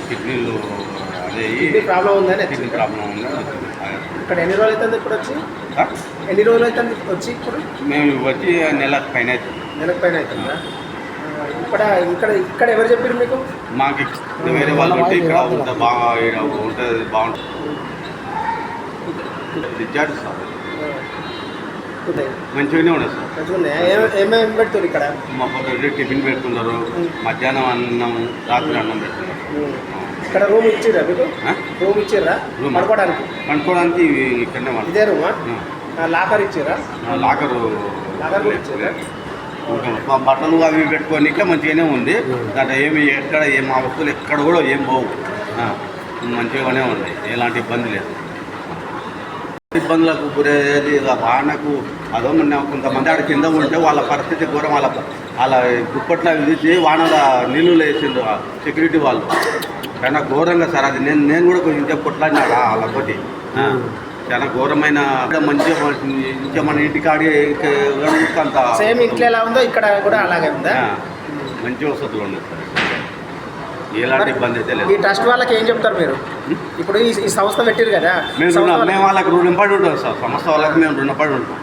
కిడ్నీలు అదే kidney problem ఉందని కిడ్నీ వచ్చిందా? ప్రాబ్లం ఉంది. ఇక్కడ ఎన్ని రోజులు అవుతుంది ఇప్పుడు వచ్చి? ఎన్ని రోజులు అవుతుంది వచ్చి ఇప్పుడు? మేము వచ్చి నెలకు పైన అవుతుంది. నెలకు పైన అవుతుందా? ఇక్కడ ఇక్కడ ఇక్కడ ఎవరు చెప్పారు మీకు? మాకు వేరే వాళ్ళు ఉంటే ఇక్కడ ఉంటుంది బాగా ఉంటుంది బాగుంటుంది. డిశ్చార్జ్ సార్ మంచిగానే ఉండదు సార్. మంచిగా ఏమేమి పెడుతుంది ఇక్కడ? మా పొద్దు టిఫిన్ పెడుతున్నారు, మధ్యాహ్నం అన్నం, రాత్రి అన్నం పెడుతున్నారు. ఇక్కడ రూమ్ ఇచ్చిర్రా మీకు? రూమ్ ఇచ్చిర్రా పడుకోవడానికి? పండుకోవడానికి ఇక్కడనే వాళ్ళు ఇదే రూమా? లాకర్ ఇచ్చిర్రా? లాకరు ఇచ్చిర్రా? బట్టలు అవి పెట్టుకోనికే మంచిగానే ఉంది. దాంట్లో ఏమి ఎక్కడ ఏం ఆ వస్తువులు ఎక్కడ కూడా ఏం పోవు, మంచిగానే ఉంది, ఎలాంటి ఇబ్బంది లేదు. ఇబ్బందులకు గురేది వానకు అదో కొంతమంది ఆడ కింద ఉంటే వాళ్ళ పరిస్థితి ఘోరం. వాళ్ళ దుప్పట్ల విధించి వానల నీళ్ళు వేసిండు సెక్యూరిటీ వాళ్ళు. చాలా ఘోరంగా సార్ అది. నేను కూడా కొంచెం కొట్లాడినాడా వాళ్ళతోటి. చాలా ఘోరమైన మంచిగా ఇంకా మన ఇంటికాడి అంత సేమ్ ఇంట్లో ఎలా ఉందో ఇక్కడ కూడా అలాగే ఉందా? మంచి వసతులు ఉన్నాయి సార్, ఎలాంటి ఇబ్బంది అయితే లేదు. ఈ ట్రస్ట్ వాళ్ళకి ఏం చెప్తారు మీరు? ఇప్పుడు ఈ సంస్థ పెట్టారు కదా, మేము వాళ్ళకి రుణపడి ఉంటాం సార్. సంస్థ వాళ్ళకి మేము రుణపడి ఉంటాం.